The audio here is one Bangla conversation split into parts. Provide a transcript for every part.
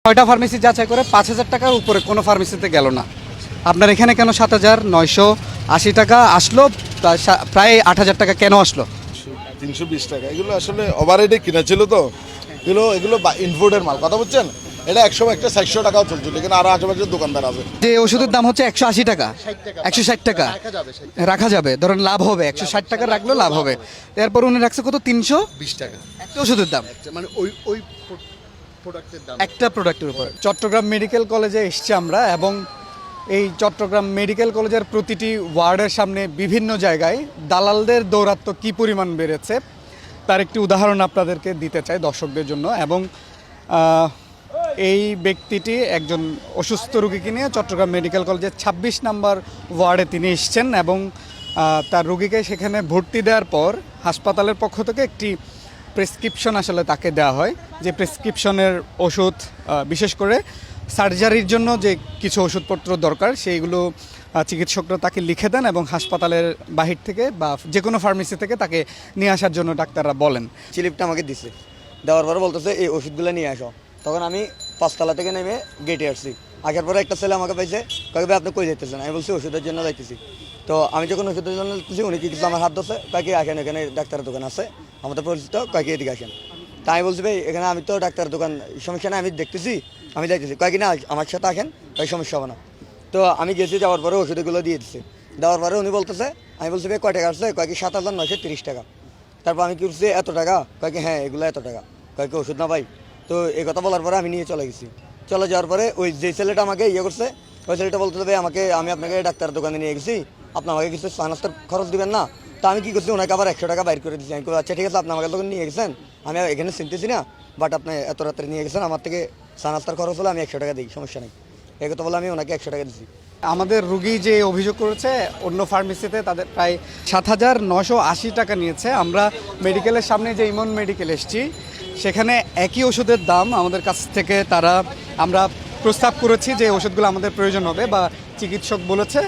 ছয়টা ফার্মেসি যাচাই করে 5,000 টাকার উপরে কোনো ফার্মেসিতে গেল না। আপনার এখানে কেন 7,980 টাকা আসলো? প্রায় 8,000 টাকা কেন আসলো? 320 টাকা এগুলো আসলে ওভাররেটে কিনা ছিল তো, এগুলো ইনপুটের মাল, কথা বুঝছেন। এটা 100 টাকাও চলছিল, কিন্তু আরো আশেপাশের দোকানদার আছে। যে ওষুধের দাম হচ্ছে 180 টাকা, 160 টাকা রাখা যাবে, ধরেন লাভ হবে, 160 টাকা রাখলেও লাভ হবে। এরপর উনি রাখছে কত? 320 টাকা একটা ওষুধের দাম, মানে ওই প্রোডাক্টের দাম একটা প্রোডাক্টের উপর। চট্টগ্রাম মেডিকেল কলেজে এসছি আমরা, এবং এই চট্টগ্রাম মেডিকেল কলেজের প্রতিটি ওয়ার্ডের সামনে বিভিন্ন জায়গায় দালালদের দৌরাত্ম্য কী পরিমাণ বেড়েছে তার একটি উদাহরণ আপনাদেরকে দিতে চাই দর্শকদের জন্য। এবং এই ব্যক্তিটি একজন অসুস্থ রোগীকে নিয়ে চট্টগ্রাম মেডিকেল কলেজের 26 নম্বর ওয়ার্ডে তিনি এসছেন, এবং তার রোগীকে সেখানে ভর্তি দেওয়ার পর হাসপাতালের পক্ষ থেকে একটি প্রেসক্রিপশন আসলে তাকে দেওয়া হয়, যে প্রেসক্রিপশনের ওষুধ, বিশেষ করে সার্জারির জন্য যে কিছু ওষুধপত্র দরকার সেইগুলো চিকিৎসকরা তাকে লিখে দেন, এবং হাসপাতালের বাহির থেকে বা যে কোনো ফার্মেসি থেকে তাকে নিয়ে আসার জন্য ডাক্তাররা বলেন। স্লিপটা আমাকে দিছে, দেওয়ার পরে বলতেছে এই ওষুধগুলো নিয়ে আসো। তখন আমি 5 তলা থেকে নেমে গেটে আসছি। আসার পরে একটা ছেলে আমাকে পাইছে, কয়েকবে আপনি কই যাইতেছেন? আমি বলছি ওষুধের জন্য যাইতেছি। তো আমি যখন ওষুধের জন্য যাইতেছি, উনি কি কিছু আমার হাত ধরছে, কয়েকে আসেন, এখানে ডাক্তারের দোকান আছে আমাদের পরিচিত, কয়েকে এদিকে আসেন। তাই আমি বলছি ভাই এখানে আমি তো ডাক্তারের দোকান, সমস্যা নেই, আমি দেখতেছি, আমি যাইতেছি। কয়েক না আমার সাথে আসেন, তাই সমস্যা হবে না। তো আমি গেছি, যাওয়ার পরে ওষুধগুলো দিয়ে দিচ্ছে। দেওয়ার পরে উনি বলতেছে, আমি বলছি ভাই কয় টাকা আসছে? কয়েক 7,930 টাকা। তারপর আমি কি করছি, এত টাকা? কয়েক হ্যাঁ এগুলো এত টাকা। কয়েক ওষুধ না ভাই। তো এই কথা বলার পরে আমি নিয়ে চলে গেছি। চলে যাওয়ার পরে ওই যে ছেলেটা আমাকে করছে, ওই ছেলেটা বলতে ভাই আমি আপনাকে ডাক্তার দোকানে নিয়ে গেছি, আপনি আমাকে কিছু নাস্তার খরচ দিবেন না? তা আমি কি করছি, ওনাকে আবার 100 টাকা বাইর করে দিচ্ছি। আমি আচ্ছা ঠিক আছে, আপনি আমাকে দোকানে নিয়ে গেছেন, আমি এখানে চিনতেছি না, বাট আপনি এত রাত্রে নিয়ে গেছেন, আমার থেকে নাস্তার খরচ হলে আমি 100 টাকা দিই, সমস্যা নেই। এই কথা বলে আমি ওনাকে 100 টাকা দিচ্ছি। আমাদের রুগী যে অভিযোগ করেছে অন্য ফার্মেসিতে তাদের প্রায় 7,980 টাকা নিয়েছে। আমরা মেডিকেলের সামনে যে ইমন মেডিকেল এসেছি, সেখানে একই ওষুধের দাম আমাদের কাছ থেকে আমরা প্রস্তাব করেছি যে ওষুধগুলো আমাদের প্রয়োজন হবে বা চিকিৎসক বলেছে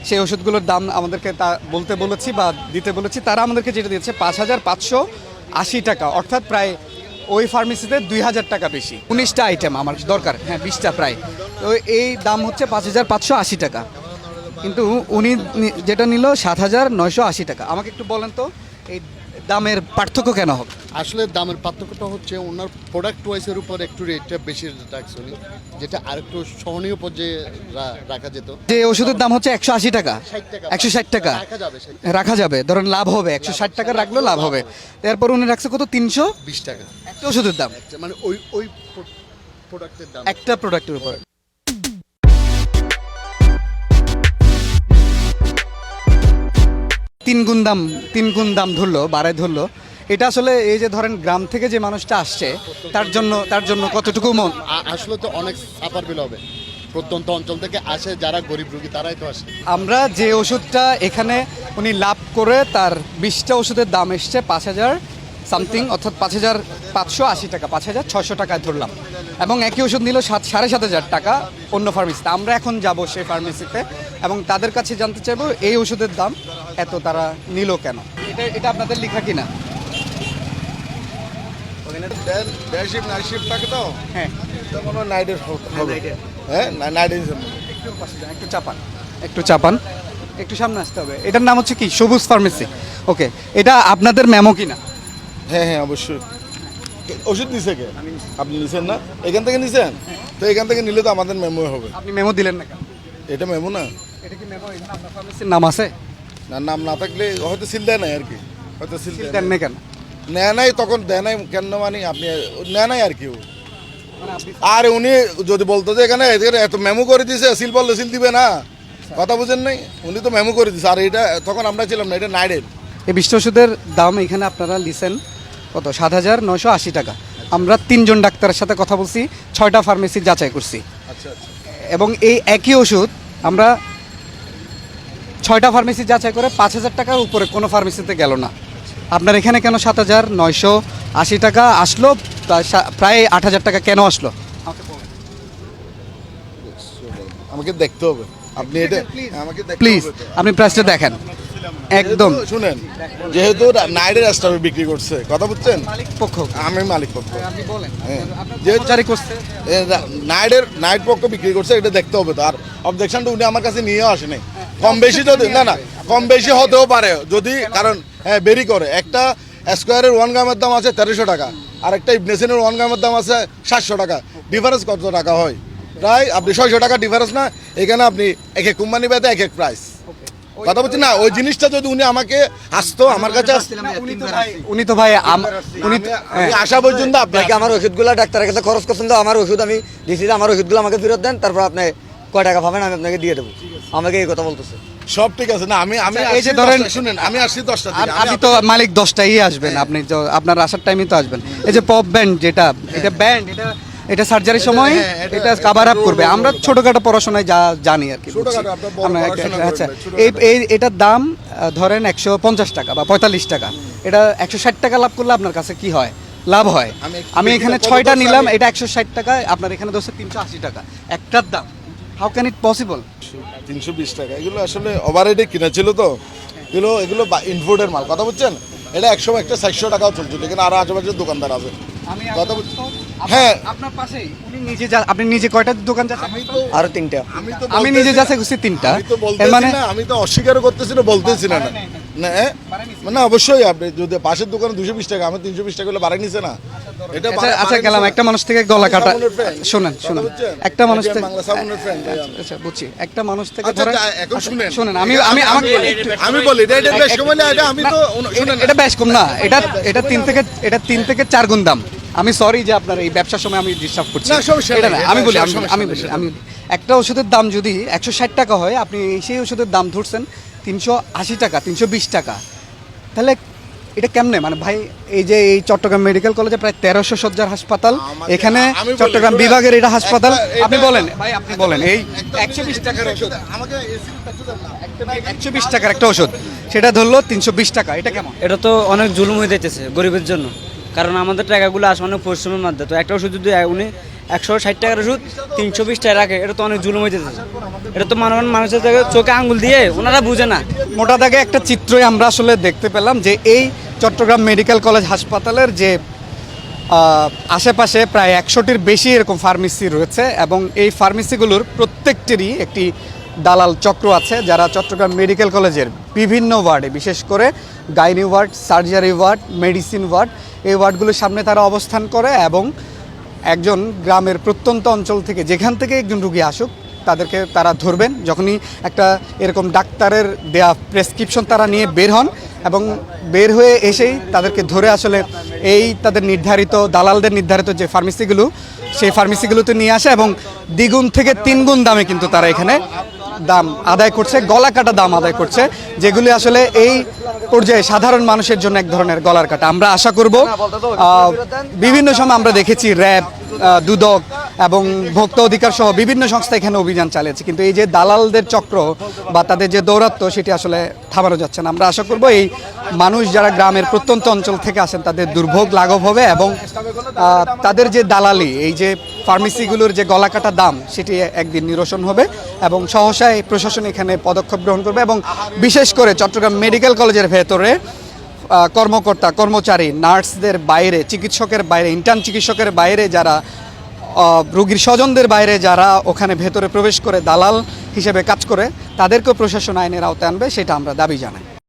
সেই ওষুধগুলোর দাম আমাদেরকে তা বলতে বলেছি বা দিতে বলেছি। তারা আমাদেরকে যেটা দিয়েছে 5,580 টাকা, অর্থাৎ প্রায় ওই ফার্মেসিতে 2,000 টাকা বেশি। 19টা আইটেম আমার দরকার, হ্যাঁ 20টা প্রায়। তো এই দাম হচ্ছে 5,580 টাকা, কিন্তু উনি যেটা নিল 7,980 টাকা। আমাকে একটু বলেন তো এই দামের পার্থক্য কেন হবে? আসলে দামের পার্থক্যটা হচ্ছে ওনার প্রোডাক্ট ওয়াইজের উপর একটু রেটটা বেশি রাখছে উনি, যেটা আরেকটু সহনীয় পর্যায়ে রাখা যেত। যে ওষুধের দাম হচ্ছে 180 টাকা, 160 টাকা রাখা যাবে, ধরেন লাভ হবে, 160 টাকা রাখলেও লাভ হবে। এরপর উনি রাখছে কত? 320 টাকা একটা ওষুধের দাম, মানে ওই প্রোডাক্টের দাম, একটা প্রোডাক্টের উপর। তিন গুণ দাম ধরলো, বাড়ায় ধরলো। এটা আসলে এই যে ধরেন গ্রাম থেকে যে মানুষটা আসছে তার জন্য কতটুকু মন আসলে তো অনেক সাফার বিল হবে। প্রত্যন্ত অঞ্চল থেকে আসে যারা গরিব রোগী, তারাই তো আসে। আমরা যে ওষুধটা এখানে উনি লাভ করে তার 20টা ওষুধের দাম এসছে 5,000 সামথিং, অর্থাৎ 5,580 টাকা, 5,600 টাকায় ধরলাম, এবং একই ওষুধ নিল 7,500 টাকা অন্য ফার্মেসিতে। আমরা এখন যাব সেই ফার্মেসিতে এবং তাদের কাছে জানতে চাইবো এই ওষুধের দাম এত তারা নিল কেন। এটা আপনাদের লেখা কিনা? নাইট শিফট থাকে তো, হ্যাঁ নাইটের হবে, হ্যাঁ নাইটের একটু চাপান, একটু সামনে আসতে হবে। এটার নাম হচ্ছে কি? সবুজ ফার্মেসি। ওকে, এটা আপনাদের মেমো কিনা? হ্যাঁ হ্যাঁ অবশ্যই। ওষুধ নিছে কে? আপনি নিছেন না? এখান থেকে নিছেন তো, এখান থেকে নিলে তো আমাদের মেমো হবে। আপনি মেমো দিলেন না কেন? এটা মেমো না, এটা কি মেমো? এখানে আপনার ফার্মেসির নাম আছে? না, নাম না থাকলে হয়তো সিল দেয় নাই আর কি, হয়তো সিল দেন না কেন? নেয় নাই, তখন দেয় নাই কেন, মানে আপনি নেয় নাই আর কি। আর উনি যদি বলতো যে এখানে এত মেমো করে দিছে, সিল বললে সিল দিবে না, কথা বুঝেন নাই? উনি তো মেমো করে দিছে, আর এটা তখন আমরা ছিলাম না, এটা নাইডের। এই 20 ওষুধের দাম এখানে আপনারা লিসেন কত? 7,980 টাকা। আমরা 3জন ডাক্তারের সাথে কথা বলছি, 6টা ফার্মেসি যাচাই করছি, আচ্ছা আচ্ছা। এবং এই একই ওষুধ আমরা 6টা ফার্মেসি যাচাই করে 5,000 টাকার উপরে কোনো ফার্মেসিতে গেল না। আপনার এখানে কেন 7,980 টাকা আসলো? প্রায় 8,000 টাকা কেন আসলো? আমাকে দেখতে হবে, আপনি এটা আমাকে প্লিজ আপনি প্রাইসটা দেখেন। একদম শুনেন, যেহেতু নাইটের স্টাফে বিক্রি করছে, কথা বুঝছেন, মালিক পক্ষ আমি মালিক পক্ষ, আপনি বলেন হ্যাঁ। যেহেতু জারি করছে নাইট পক্ষ বিক্রি করছে, এটা দেখতে হবে তো। আর অবজেকশনটা উনি আমার কাছে নিয়েও আসেনি। কম বেশি যদি না কম বেশি হতেও পারে যদি, কারণ হ্যাঁ বেরি করে। একটা স্কোয়ারের 1 গ্রামের দাম আছে 1300 টাকা, আর একটা ইবনেসিনের 1 গ্রামের দাম আছে 700 টাকা। ডিফারেন্স কত টাকা হয়? প্রায় আপনি 600 টাকা ডিফারেন্স না? এখানে আপনি এক এক কোম্পানি পেতে এক এক প্রাইস, কথা বলছি না। ওই জিনিসটা যদি উনি আমাকে আসতো, আমার কাছে উনি তো ভাই উনি তো আমি আসা পর্যন্ত আপনাকে আপনাকে আমার ওষুধগুলো ডাক্তারের কাছে খরচ করছেন, তো আমার ওষুধ আমি দিছি, আমার ওষুধগুলো আমাকে ফেরত দেন, তারপর আপনি কয় টাকা পাবেন আমি আপনাকে দিয়ে দেবো। আমাকে এই কথা বলতেছে। সব ঠিক আছে না। আমি এই এই যে যে ধরেন- ধরেন শুনেন, আমি আসছি 10টা আর থেকে। আপনি তো মালিক 10টাই আসবেন, আপনি তো আপনার আসার টাইমে তো আসবেন। এই যে পপ ব্যান্ড যেটা, এটা ব্যান্ড, এটা সার্জারির সময় হ্যাঁ, এটা কভার আপ করবে। আমরা ছোটখাটো পড়াশোনায় যা জানি আর কি, ছোটখাটো, আপনার বড় পড়াশোনা আচ্ছা, করবেন, ছোটখাটো। এই এটার দাম ধরেন 150 টাকা বা 45 টাকা। এটা 160 টাকা লাভ করলে আপনার কাছে কি হয়? লাভ হয়। আমি এখানে 6টা নিলাম, এটা 160 টাকা, আপনার এখানে ধরছে 380 টাকা একটার দাম। How can it possible? 320 টাকা, এগুলো আসলে ওভাররেটে কিনা ছিল তো। এগুলো ইনপুটের মাল, কথা বুঝছেন। এটা 100 একটা 400 টাকাও চলছিল, এখানে আরো আশেপাশে দোকানদার আছে। আমি কথা বলছি। হ্যাঁ, হ্যাঁ। আপনার পাশেই উনি নিজে আপনি নিজে কয়টা দোকান যাচ্ছেন? আরো 3টা। আমি নিজে যাচ্ছে খুঁজছি 3টা। আমি তো এর বলতেছি মানে না, আমি তো অস্বীকার করতেছি না, বলতেছি না না মানে অবশ্যই আপনি যদি পাশের দোকানে 220 টাকা, আমি 320 টাকা হলে বাড়াই নিছে না। এটা আচ্ছা গেলাম, একটা মানুষ থেকে গলা কাটা। সাবুনের friend। শুনেন কথা শুনেন, বুঝছেন? একটা মানুষ এটা থেকে বাংলা সাবুনের friend, ভাই আমি। আচ্ছা বুঝছি, একটা মানুষ থেকে আচ্ছা, ধরেন এখন শুনেন। শুনেন, আমি আমাকে আমি বলি এটা বেশ কম হলে এটা আমি তো শুনেন, এটা বেশ কম না, এটা 3 থেকে 4 গুণ দাম। আমি সরি যে আপনার এই ব্যবসার সময় আমি ডিস্টার্ব করছি। না, সমস্যা এটা নেই, না, আমি বলি এটা আমি সমস্যা আমি নেই, বলি, আমি একটা ওষুধের দাম যদি 160 টাকা হয়, আপনি সেই ওষুধের দাম ধরছেন 380 টাকা, 320 টাকা, তাহলে এটা কেমনে? মানে ভাই, এই যে এই চট্টগ্রাম মেডিকেল কলেজে প্রায় 1300 শয্যার হাসপাতাল, এখানে আমি বলি, চট্টগ্রাম শুনুন, বিভাগের এটা হাসপাতাল। আপনি এটা- বলেন ভাই, আপনি বলেন এই 120 টাকার ওষুধ, আমাকে এসি টাকা দেন না। 120 টাকার একটা ওষুধ, সেটা ধরলো 320 টাকা, এটা কেমন? এটা তো অনেক জুলুম হয়ে যাইতেছে গরিবের জন্য, কারণ আমাদের টাকাগুলো আসে অনেক পরিশ্রমের মধ্যে। তো একটা ওষুধ যদি উনি 160 টাকার ওষুধ 320 টাকা রাখে, এটা তো অনেক জুলুম হয়ে যাইতেছে। এটা তো মানুষের চোখে আঙ্গুল দিয়ে ওনারা বুঝে না। মোটা দাগে একটা চিত্রই আমরা আসলে দেখতে পেলাম যে এই চট্টগ্রাম মেডিকেল কলেজ হাসপাতালের যে আশেপাশে প্রায় 100টির বেশি এরকম ফার্মেসি রয়েছে, এবং এই ফার্মেসিগুলোর প্রত্যেকটিরই একটি দালাল চক্র আছে, যারা চট্টগ্রাম মেডিকেল কলেজের বিভিন্ন ওয়ার্ডে, বিশেষ করে gynae ward, surgery ward, medicine ward, এই ওয়ার্ডগুলোর সামনে তারা অবস্থান করে, এবং একজন গ্রামের প্রত্যন্ত অঞ্চল থেকে যেখান থেকে একজন রুগী আসুক তাদেরকে তারা ধরবেন। যখনই একটা এরকম ডাক্তারের দেয়া প্রেসক্রিপশন তারা নিয়ে বের হন, এবং বের হয়ে এসেই তাদেরকে ধরে আসলে এই তাদের নির্ধারিত দালালদের নির্ধারিত যে ফার্মেসিগুলো, সেই ফার্মেসিগুলোতে নিয়ে আসে, এবং দ্বিগুণ থেকে 3 গুণ দামে কিন্তু তারা এখানে দাম আদায় করছে, গলা কাটা দাম আদায় করছে, যেগুলি আসলে এই পর্যায়ে সাধারণ মানুষের জন্য এক ধরনের গলার কাটা। আমরা আশা করব বিভিন্ন সময় আমরা দেখেছি র্যাব, দুদক এবং ভোক্তা অধিকার সহ বিভিন্ন সংস্থা এখানে অভিযান চালিয়েছে, কিন্তু এই যে দালালদের চক্র বা তাদের যে দৌরাত্ম্য, সেটি আসলে থামানো যাচ্ছে না। আমরা আশা করব এই মানুষ যারা গ্রামের প্রত্যন্ত অঞ্চল থেকে আসেন তাদের দুর্ভোগ লাঘব হবে, এবং তাদের যে দালালি, এই যে ফার্মেসিগুলোর যে গলাকাটা দাম, সেটি একদিন নিরসন হবে, এবং সহসায় প্রশাসন এখানে পদক্ষেপ গ্রহণ করবে। এবং বিশেষ করে চট্টগ্রাম মেডিকেল কলেজের ভেতরে কর্মকর্তা, কর্মচারী, নার্সদের বাইরে, চিকিৎসকের বাইরে, ইন্টার্ন চিকিৎসকের বাইরে যারা, রোগীর স্বজনদের বাইরে যারা ওখানে ভেতরে প্রবেশ করে দালাল হিসেবে কাজ করে, তাদেরকেও প্রশাসন আইনের আওতায় আনবে, সেটা আমরা দাবি জানাই।